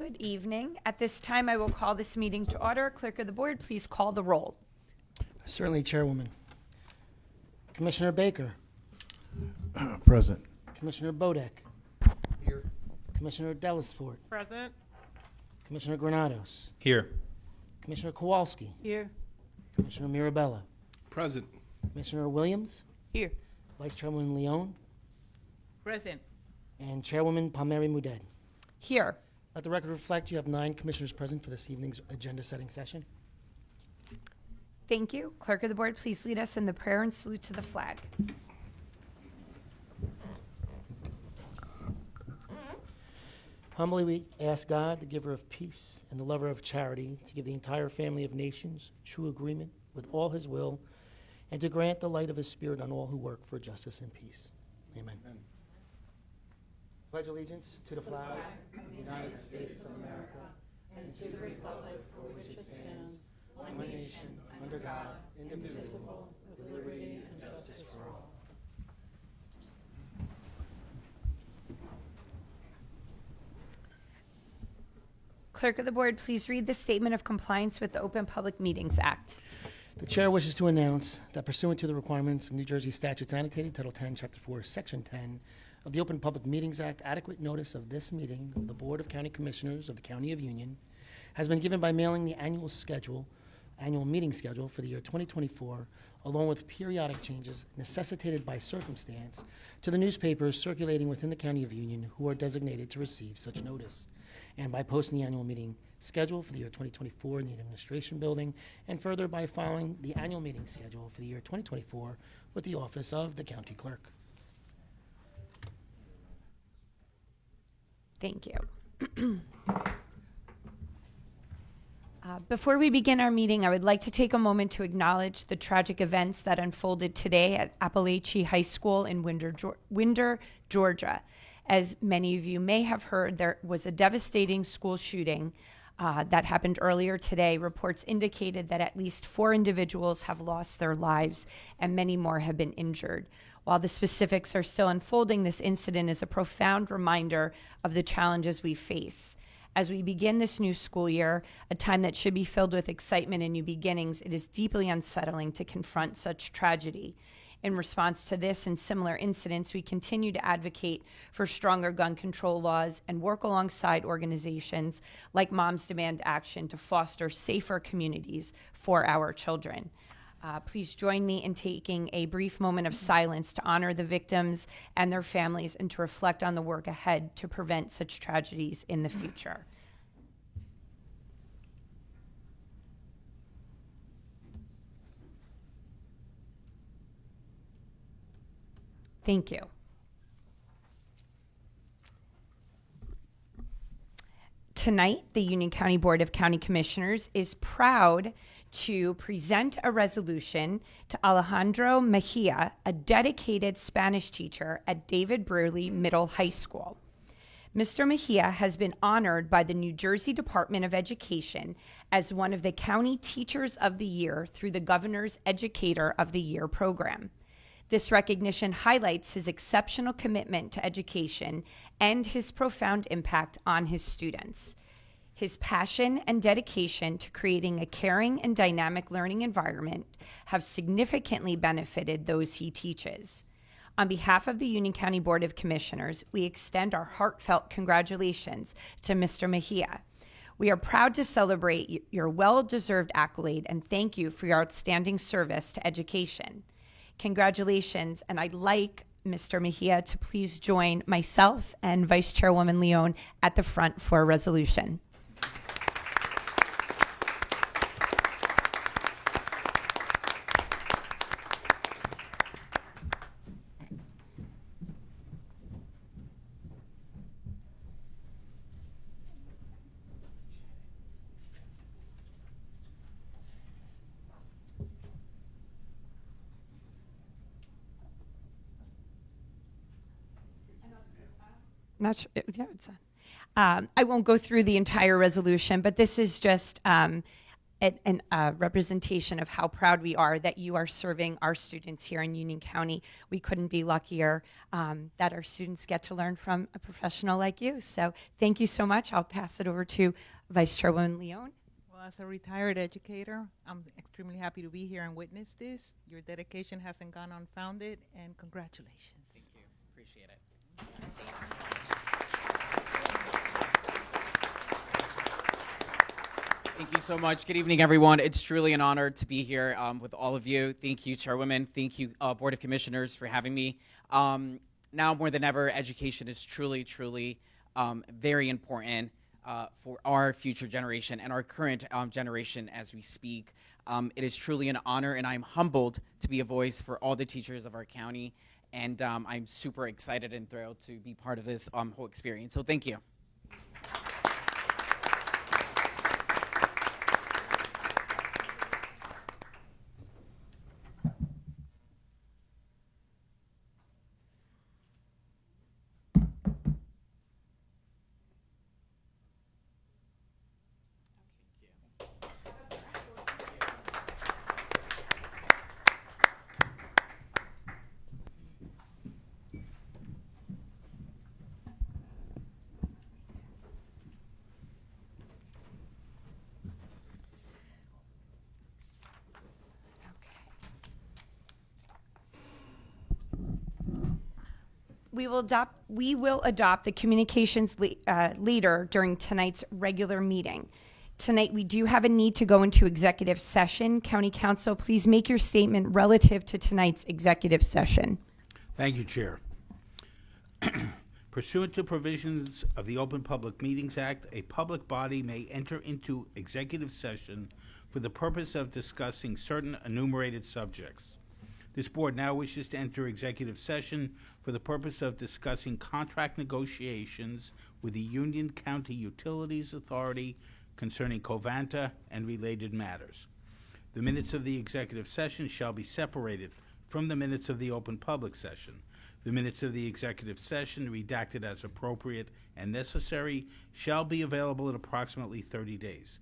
Good evening. At this time, I will call this meeting to order. Clerk of the Board, please call the roll. Certainly, Chairwoman. Commissioner Baker. Present. Commissioner Bodek. Here. Commissioner Delisfort. Present. Commissioner Granados. Here. Commissioner Kowalski. Here. Commissioner Mirabella. Present. Commissioner Williams. Here. Vice Chairwoman Leone. Present. And Chairwoman Palmieri Mudet. Here. Let the record reflect you have 9 commissioners present for this evening's agenda-setting session. Thank you. Clerk of the Board, please lead us in the prayer and salute to the flag. Humbly we ask God, the giver of peace and the lover of charity, to give the entire family of nations true agreement with all his will, and to grant the light of his spirit on all who work for justice and peace. Amen. Pledge allegiance to the flag of the United States of America and to the republic for which it stands, one nation, under God, indivisible, with liberty and justice for all. Clerk of the Board, please read the statement of compliance with the Open Public Meetings Act. The chair wishes to announce that pursuant to the requirements of New Jersey statutes annotated, Title 10, Chapter 4, Section 10 of the Open Public Meetings Act, adequate notice of this meeting of the Board of County Commissioners of the County of Union has been given by mailing the annual meeting schedule for the year 2024, along with periodic changes necessitated by circumstance, to the newspapers circulating within the County of Union who are designated to receive such notice, and by posting the annual meeting schedule for the year 2024 in the Administration Building, and further by filing the annual meeting schedule for the year 2024 with the Office of the County Clerk. Thank you. Before we begin our meeting, I would like to take a moment to acknowledge the tragic events that unfolded today at Appalachian High School in Winder, Georgia. As many of you may have heard, there was a devastating school shooting that happened earlier today. Reports indicated that at least 4 individuals have lost their lives and many more have been injured. While the specifics are still unfolding, this incident is a profound reminder of the challenges we face. As we begin this new school year, a time that should be filled with excitement and new beginnings, it is deeply unsettling to confront such tragedy. In response to this and similar incidents, we continue to advocate for stronger gun control laws and work alongside organizations like Moms Demand Action to foster safer communities for our children. Please join me in taking a brief moment of silence to honor the victims and their families and to reflect on the work ahead to prevent such tragedies in the future. Thank you. Tonight, the Union County Board of County Commissioners is proud to present a resolution to Alejandro Mejia, a dedicated Spanish teacher at David Brearley Middle High School. Mr. Mejia has been honored by the New Jersey Department of Education as one of the County Teachers of the Year through the Governor's Educator of the Year program. This recognition highlights his exceptional commitment to education and his profound impact on his students. His passion and dedication to creating a caring and dynamic learning environment have significantly benefited those he teaches. On behalf of the Union County Board of Commissioners, we extend our heartfelt congratulations to Mr. Mejia. We are proud to celebrate your well-deserved accolade and thank you for your outstanding service to education. Congratulations, and I'd like Mr. Mejia to please join myself and Vice Chairwoman Leone at the front for a resolution. Not sure. Yeah, it's on. I won't go through the entire resolution, but this is just a representation of how proud we are that you are serving our students here in Union County. We couldn't be luckier that our students get to learn from a professional like you. So thank you so much. I'll pass it over to Vice Chairwoman Leone. Well, as a retired educator, I'm extremely happy to be here and witness this. Your dedication hasn't gone unfounded, and congratulations. Thank you. Appreciate it. Thank you so much. Good evening, everyone. It's truly an honor to be here with all of you. Thank you, Chairwoman. Thank you, Board of Commissioners, for having me. Now more than ever, education is truly, truly very important for our future generation and our current generation as we speak. It is truly an honor, and I'm humbled to be a voice for all the teachers of our county. And I'm super excited and thrilled to be part of this whole experience. So thank you. We will adopt the communications leader during tonight's regular meeting. Tonight, we do have a need to go into executive session. County Council, please make your statement relative to tonight's executive session. Thank you, Chair. Pursuant to provisions of the Open Public Meetings Act, a public body may enter into executive session for the purpose of discussing certain enumerated subjects. This board now wishes to enter executive session for the purpose of discussing contract negotiations with the Union County Utilities Authority concerning Covanta and related matters. The minutes of the executive session shall be separated from the minutes of the open public session. The minutes of the executive session, redacted as appropriate and necessary, shall be available in approximately 30 days.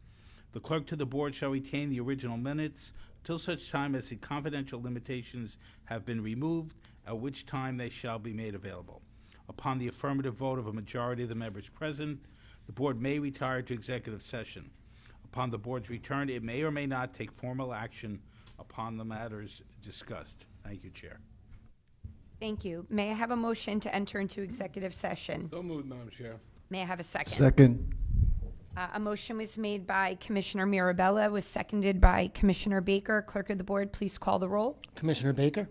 The clerk to the board shall retain the original minutes till such time as the confidential limitations have been removed, at which time they shall be made available. Upon the affirmative vote of a majority of the members present, the board may retire to executive session. Upon the board's return, it may or may not take formal action upon the matters discussed. Thank you, Chair. Thank you. May I have a motion to enter into executive session? So moved, Madam Chair. May I have a second? Second. A motion was made by Commissioner Mirabella, was seconded by Commissioner Baker. Clerk of the board, please call the roll. Commissioner Baker,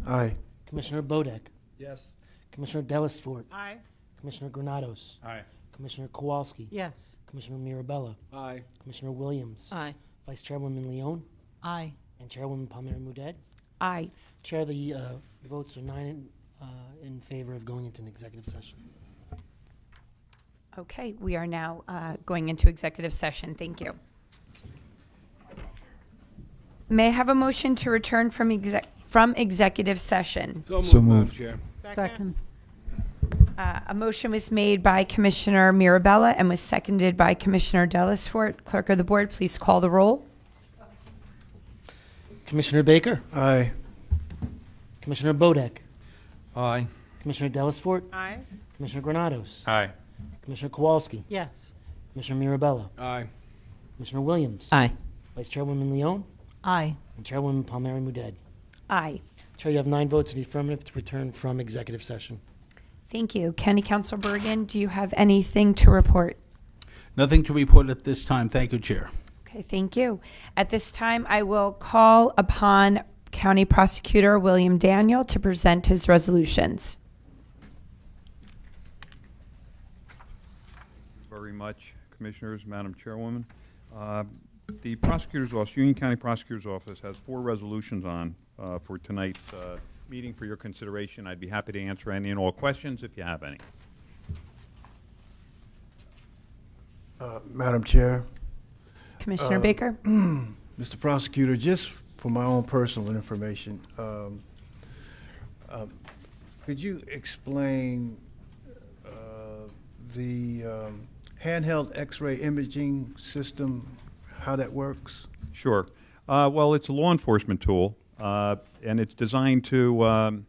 Aye. Commissioner Bodek, Yes. Commissioner Dellisfort, Aye. Commissioner Granados, Aye. Commissioner Kowalski, Yes. Commissioner Mirabella, Aye. Commissioner Williams, Aye. Vice Chairwoman Leone, Aye. and Chairwoman Palmieri Mudet. Aye. Chair, the votes are 9 in favor of going into an executive session. Okay, we are now going into executive session. Thank you. May I have a motion to return from executive session? So So Madam moved. Chair. Second. A motion was made by Commissioner Mirabella and was seconded by Commissioner Dellisfort. Clerk of the board, please call the roll. Commissioner Baker, Aye. Commissioner Bodek, Aye. Commissioner Dellisfort, Aye. Commissioner Granados, Aye. Commissioner Kowalski, Yes. Commissioner Mirabella, Aye. Commissioner Williams, Aye. Vice Chairwoman Leone, Aye. and Chairwoman Palmieri Mudet. Aye. Chair, you have 9 votes in the affirmative to return from executive session. Thank you. County Council Bergen, do you have anything to report? Nothing to report at this time. Thank you, Chair. Okay, thank you. At this time, I will call upon County Prosecutor William Daniel to present his resolutions. Very much, Commissioners, Madam Chairwoman. The Prosecutor's Office, Union County Prosecutor's Office, has 4 resolutions on for tonight's meeting for your consideration. I'd be happy to answer any and all questions if you have any. Madam Chair, Commissioner Baker? Mr. Prosecutor, just for my own personal information, could you explain the handheld X-ray imaging system, how that works? Sure. Well, it's a law enforcement tool, and it's designed to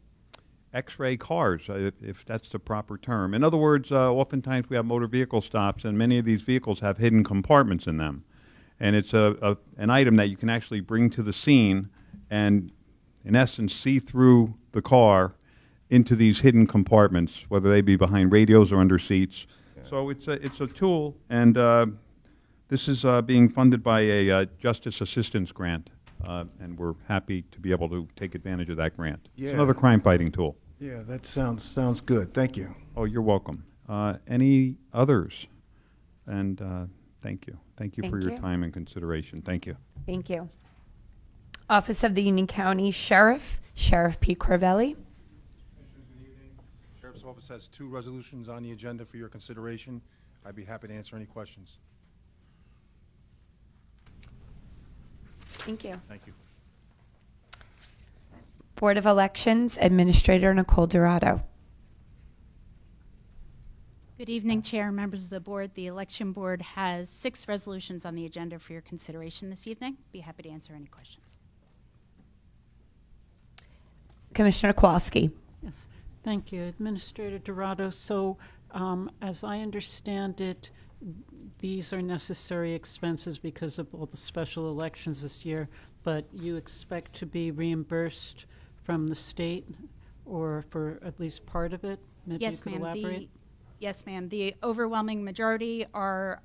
X-ray cars, if that's the proper term. In other words, oftentimes we have motor vehicle stops, and many of these vehicles have hidden compartments in them. And it's an item that you can actually bring to the scene and, in essence, see through the car into these hidden compartments, whether they be behind radios or under seats. So it's a tool, and this is being funded by a Justice Assistance Grant, and we're happy to be able to take advantage of that grant. Yeah. It's another crime-fighting tool. Yeah, that sounds good. Thank you. Oh, you're welcome. Any others? And thank you. Thank you for Thank your you. time and consideration. Thank you. Thank you. Office of the Union County Sheriff, Sheriff P. Corvelli. Good evening. Sheriff's Office has 2 resolutions on the agenda for your consideration. I'd be happy to answer any questions. Thank you. Thank you. Board of Elections, Administrator Nicole Dorado. Good evening, Chair and members of the board. The Election Board has 6 resolutions on the agenda for your consideration this evening. Be happy to answer any questions. Commissioner Kowalski. Yes, thank you, Administrator Dorado. So, as I understand it, these are necessary expenses because of all the special elections this year, but you expect to be reimbursed from the state or for at least part of it? Maybe Yes, you could ma'am. elaborate? Yes, ma'am. The overwhelming majority are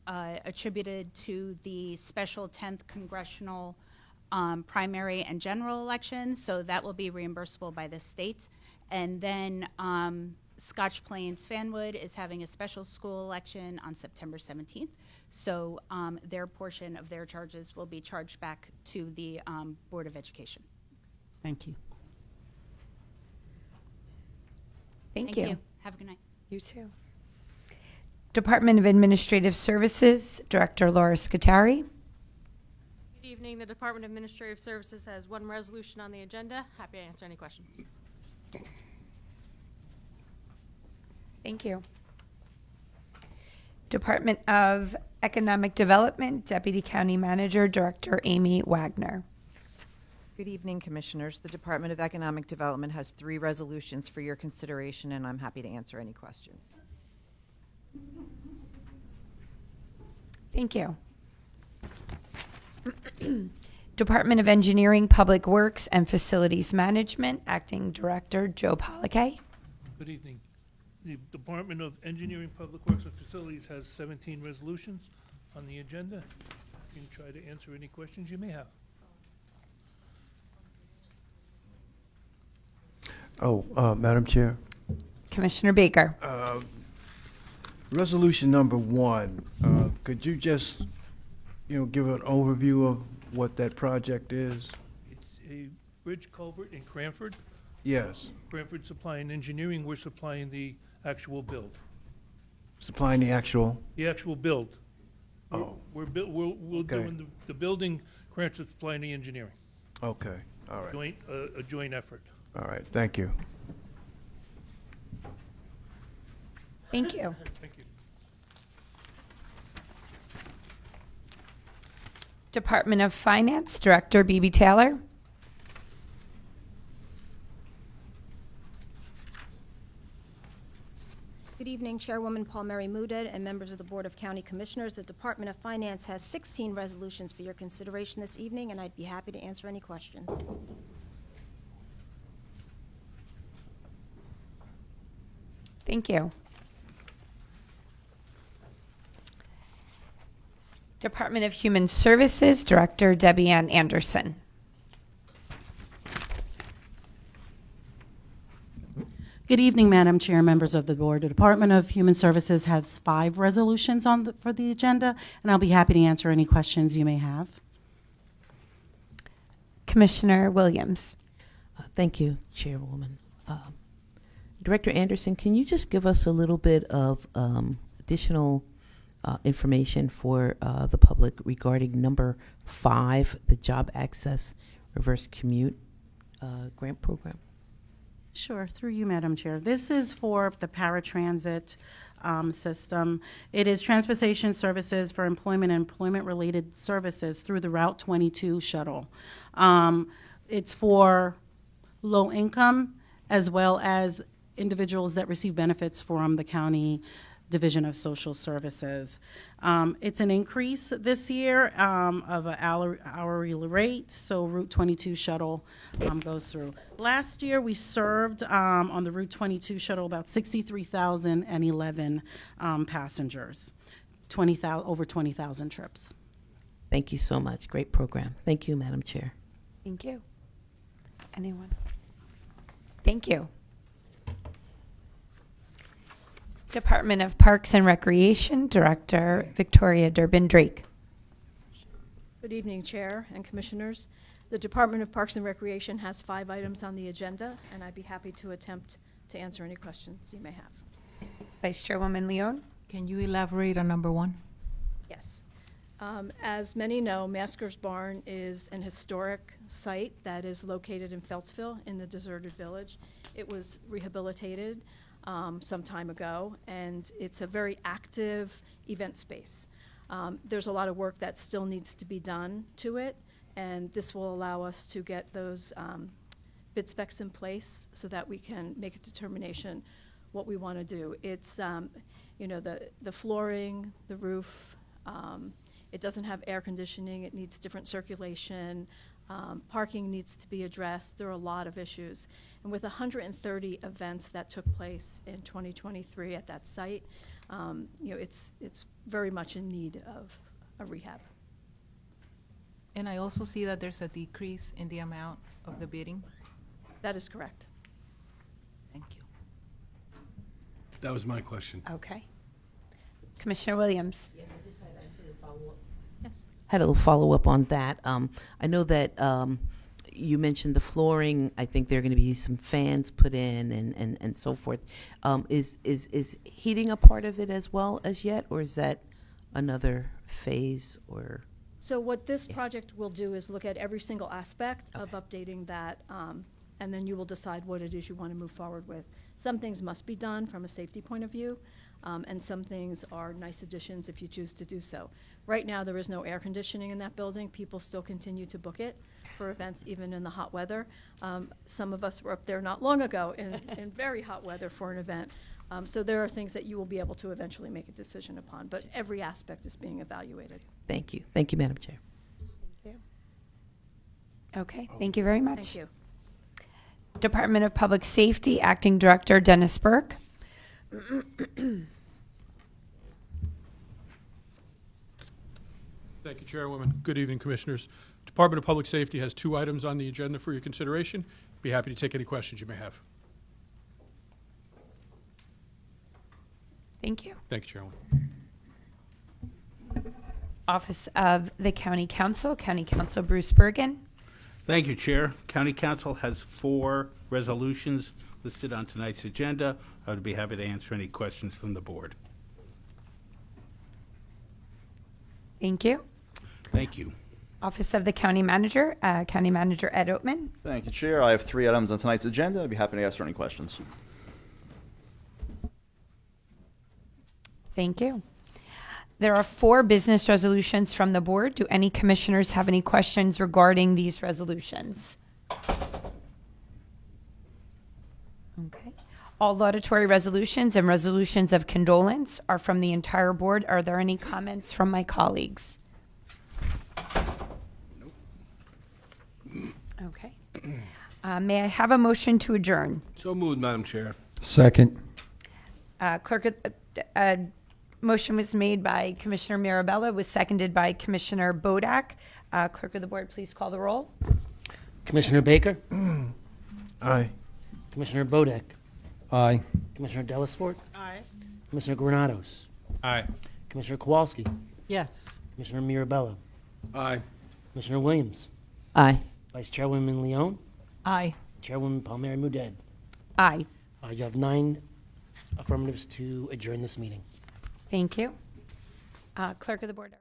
attributed to the special 10th congressional primary and general elections, so that will be reimbursable by the state. And then Scotch Plains Fanwood is having a special school election on September 17th, so their portion of their charges will be charged back to the Board of Education. Thank you. Thank you. Have a good night. You too. Department of Administrative Services, Director Laura Scutari. Good evening. The Department of Administrative Services has 1 resolution on the agenda. Happy to answer any questions. Thank you. Department of Economic Development, Deputy County Manager, Director Amy Wagner. Good evening, Commissioners. The Department of Economic Development has 3 resolutions for your consideration, and I'm happy to answer any questions. Thank you. Department of Engineering, Public Works, and Facilities Management, Acting Director Joe Polakay. Good evening. The Department of Engineering, Public Works, and Facilities has 17 resolutions on the agenda. I can try to answer any questions you may have. Madam Chair, Commissioner Baker. resolution number 1, could you just, give an overview of what that project is? It's a bridge culvert in Cranford. Yes, Cranford supplying engineering, we're supplying the actual build. supplying the actual, The actual build. Oh. We're Okay. doing the building, Cranford supplying the engineering. okay, all right, A joint effort. all right, thank you. Thank you. Thank you. Department of Finance, Director B.B. Taylor. Good evening, Chairwoman Paul Mary Mudet and members of the Board of County Commissioners. The Department of Finance has 16 resolutions for your consideration this evening, and I'd be happy to answer any questions. Thank you. Department of Human Services, Director Debbie Ann Anderson. Good evening, Madam Chair, members of the board. The Department of Human Services has 5 resolutions for the agenda, and I'll be happy to answer any questions you may have. Commissioner Williams. Thank you, Chairwoman. Director Anderson, can you just give us a little bit of additional information for the public regarding number 5, the Job Access Reverse Commute Grant Program? Sure, through you, Madam Chair. This is for the paratransit system. It is transportation services for employment and employment-related services through the Route 22 shuttle. It's for low income as well as individuals that receive benefits from the county Division of Social Services. It's an increase this year of an hourly rate, so Route 22 shuttle goes through. Last year, we served on the Route 22 shuttle about 63,011 passengers, over 20,000 trips. Thank you so much. Great program. Thank you, Madam Chair. Thank you. Anyone else? Thank you. Department of Parks and Recreation, Director Victoria Durbin-Drake. Good evening, Chair and Commissioners. The Department of Parks and Recreation has 5 items on the agenda, and I'd be happy to attempt to answer any questions you may have. Vice Chairwoman Leon. Can you elaborate on number 1? Yes. As many know, Masker's Barn is an historic site that is located in Feltsville in the deserted village. It was rehabilitated some time ago, and it's a very active event space. There's a lot of work that still needs to be done to it, and this will allow us to get those bid specs in place so that we can make a determination what we want to do. It's, you know, the flooring, the roof, it doesn't have air conditioning, it needs different circulation, parking needs to be addressed. There are a lot of issues. And with 130 events that took place in 2023 at that site, you know, it's very much in need of a rehab. And I also see that there's a decrease in the amount of the bidding. That is correct. Thank you. That was my question. Okay. Commissioner Williams. Yeah, I just had actually a follow-up. Yes. Had a little follow-up on that. I know that you mentioned the flooring. I think there are going to be some fans put in and so forth. Is heating a part of it as well as yet, or is that another phase? Or So what this project will do is look at every single aspect of updating that, and then you will decide what it is you want to move forward with. Some things must be done from a safety point of view, and some things are nice additions if you choose to do so. Right now, there is no air conditioning in that building. People still continue to book it for events, even in the hot weather. Some of us were up there not long ago in very hot weather for an event. So there are things that you will be able to eventually make a decision upon, but every aspect is being evaluated. Thank you. Thank you, Madam Chair. Thank you. Okay, thank you very much. Thank you. Department of Public Safety, Acting Director Dennis Burke. Thank you, Chairwoman. Good evening, Commissioners. Department of Public Safety has 2 items on the agenda for your consideration. Be happy to take any questions you may have. Thank you. Thank you, Chairwoman. Office of the County Council, County Council Bruce Bergen. Thank you, Chair. County Council has 4 resolutions listed on tonight's agenda. I would be happy to answer any questions from the board. Thank you. Thank you. Office of the County Manager, County Manager Ed Oatman. Thank you, Chair. I have 3 items on tonight's agenda. I'd be happy to answer any questions. Thank you. There are 4 business resolutions from the board. Do any commissioners have any questions regarding these resolutions? Okay. All laudatory resolutions and resolutions of condolence are from the entire board. Are there any comments from my colleagues? Okay. May I have a motion to adjourn? So moved, Madam Chair. Second. Motion was made by Commissioner Mirabella, was seconded by Commissioner Bodak. Clerk of the board, please call the roll. Commissioner Baker? Aye. Commissioner Bodek? Aye. Commissioner Dellisfort? Aye. Commissioner Granados? Aye. Commissioner Kowalski? Yes. Commissioner Mirabella? Aye. Commissioner Williams? Aye. Vice Chairwoman Leon? Aye. Chairwoman Palmieri Muedad? Aye. You have 9 affirmatives to adjourn this meeting. Thank you. Clerk of the board.